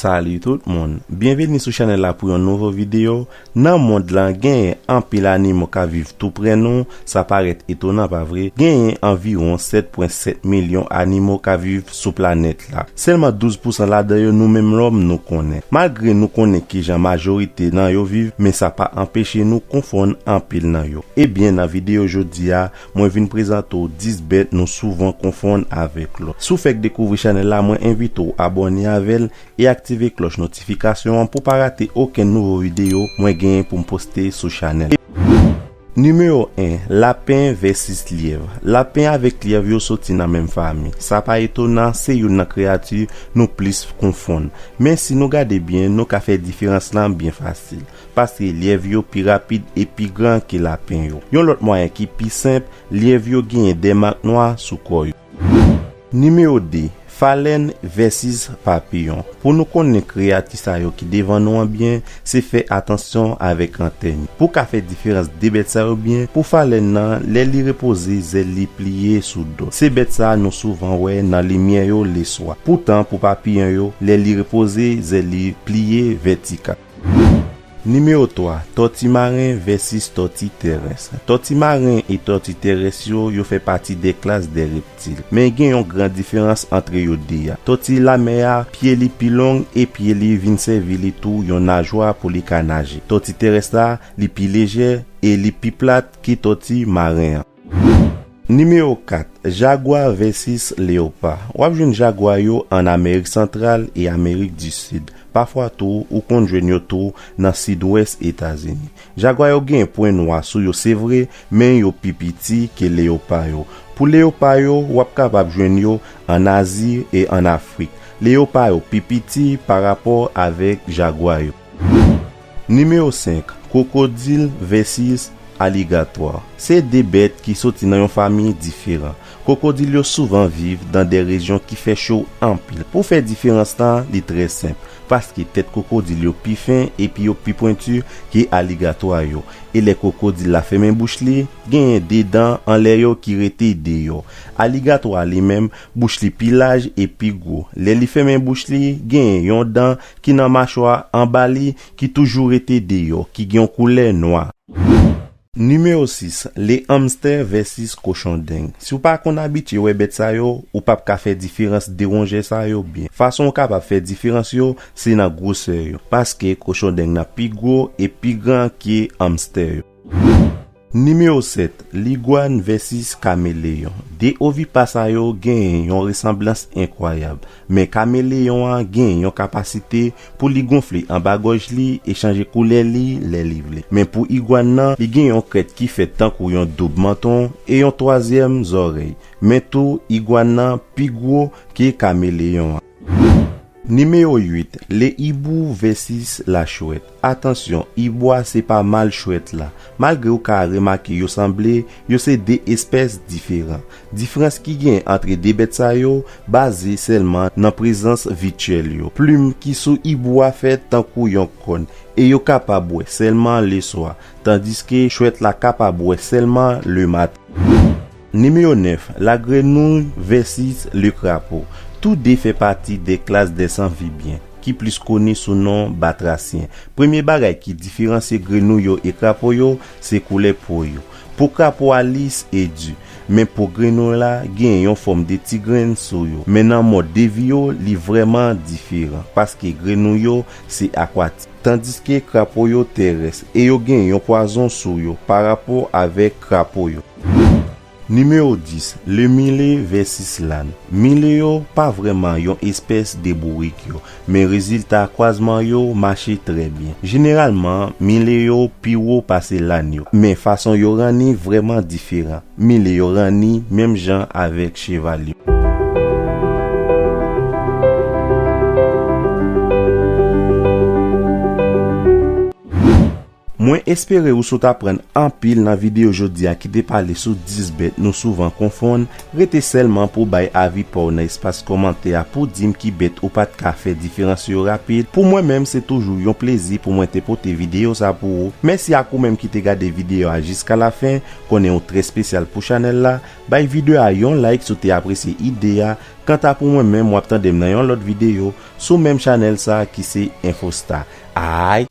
Salut tout le monde. Bienvenue sur channel là pour une nouvelle vidéo. Dans le monde là, gagne un pile animaux qui vivent tout près nous, ça paraît étonnant pas vrai. Gagne environ 7,7 millions animaux qui vivent sur planète là. Seulement 12% là-dedans nous-mêmes l'homme nous connaît. Malgré nous connaît que la majorité dans yo vivent, mais ça pas empêcher nous confondre un pile dans yo. Et bien dans vidéo aujourd'hui moi viens présenter 10 bêtes nous souvent confondre avec l'autre. Si vous faites découvrir channel là, moi invite à abonner avec et activer cloche notification pour pas rater aucune nouvelle vidéo moi gagne pour me poster sur channel. Numéro 1, lapin versus lièvre. Lapin avec lièvre yo sorti dans même famille. Ça pas étonnant, c'est une créature nous plus confondre. Mais si nous regardons bien, nous ka fait différence là bien facile. Parce que lièvre yo plus rapide et plus grand que lapin yo. Yon l'autre moyen qui plus simple, lièvre yo gagne des marques noires sous corps. Numéro 2, phalène versus papillon. Pour nous connaître créatif ça yo qui devant nous bien, c'est fait attention avec antenne. Pour qu'a fait différence des bêtes ça bien, pour phalène nan, les li reposer, zèl li plié sous dos. Ces bêtes ça nous souvent ouais dans lumière yo les soir. Pourtant pour papillon yo, les li reposer, zèl li plié vertical. Numéro 3, tortue marin versus tortue terrestre. Tortue marin et tortue terrestre yo fait partie des classes des reptiles. Mais il y a une grande différence entre yo deux. Tortue la mer, pied li pi long et pied li vin servi li tout yon nageoire pour li ka nager. Tortue terrestre li pi léger et li pi plate ki tortue marin. Numéro 4, jaguar versus léopard. Ou ap jwenn jaguar yo en Amérique centrale et Amérique du Sud. Parfois tout ou kon jwenn yo tout dans sud-ouest États-Unis. Jaguar yo gen point noir sou yo c'est vrai, mais yo pi petit que léopard yo. Pour léopard yo, ou ap capable jwenn yo en Asie et en Afrique. Léopard yo pi petit par rapport avec jaguar yo. Numéro 5, crocodile versus alligator. C'est des bêtes qui sont dans une famille différente. Crocodile souvent vivent dans des régions qui fait chaud en pile. Pour faire différence là, c'est très simple. Parce que tête crocodile plus fin et puis plus pointu que alligator yo. Et les crocodiles la fait même bouche li, gagne des dents en l'air yo qui rete de yo. Alligator li même bouche li plus large et plus gros. Les li fait même bouche li, gagne yon dent qui nan mâchoire en bas li qui toujours rete de yo, qui gagne couleur noire. Numéro 6, les hamsters versus cochon dingue. Si ou pas qu'on habitué ouais bête ça yo, ou pas ka faire différence déranger ça yo bien. Façon capable faire différence yo, c'est dans grosseur yo. Parce que cochon dingue n'a plus gros et plus grand que hamster yo. Numéro 7, l'iguane versus caméléon. Des ovipares yo gen yon ressemblance incroyable. Mais caméléon a gen yon capacité pour li gonfler en bas gauche li et changer couleur li les livre. Mais pour iguane nan, li gen yon crête qui fait tant kou yon double menton et yon troisième oreille. Mais tout iguane nan pi gros que caméléon. Numéro 8, les hiboux versus la chouette. Attention, hibou c'est pas mal chouette là. Malgré ou ka remarqué yo semblé, yo c'est des espèces différentes. Différence qui gagne entre des bêtes sa yo basé seulement dans présence virtuelle yo. Plume qui sous hibou a fait tant kou yon kon et yo capable seulement le soir, tandis que chouette la capable seulement le matin. Numéro 9, la grenouille versus le crapaud. Tout deux fait partie des classes des amphibiens, qui plus connus sous nom batracien. Premier bagay qui différencie grenouille et crapaud yo, c'est couleur peau yo. Pour crapaud a lisse et dur, mais pour grenouille la, gen yon forme de petits graines sou yo. Maintenant mode de vie yo, li vraiment différent parce que grenouille yo c'est aquatique, tandis que crapaud yo terrestre et yo gen yon poison sou yo par rapport avec crapaud yo. Numéro 10, le millet versus l'âne. Millet yo pas vraiment yon espèce de bourrique yo, mais résultat croisement yo marche très bien. Généralement, millet yo pi haut passe l'âne yo, mais façon yo rani vraiment différent. Millet yo rani même genre avec cheval yo. Mwen espere ou sot apren an pil nan video jodi a ki te pale sou 10 bet nou souvan konfon, rete selman pou bay avi pou nan espas komante a pou dim ki bet ou pat ka fe diferansyo rapide. Pou mwen menm se toujou yon plezi pou mwen te pote video sa pou ou. Mersi akou menm ki te gade video a jiska la fin, konen ou tre spesyal pou chanel la, bay video a yon like sou te apresi idea. Kanta pou mwen menm wap tandem nan yon lot video sou menm chanel sa ki se Infostar. Aïe!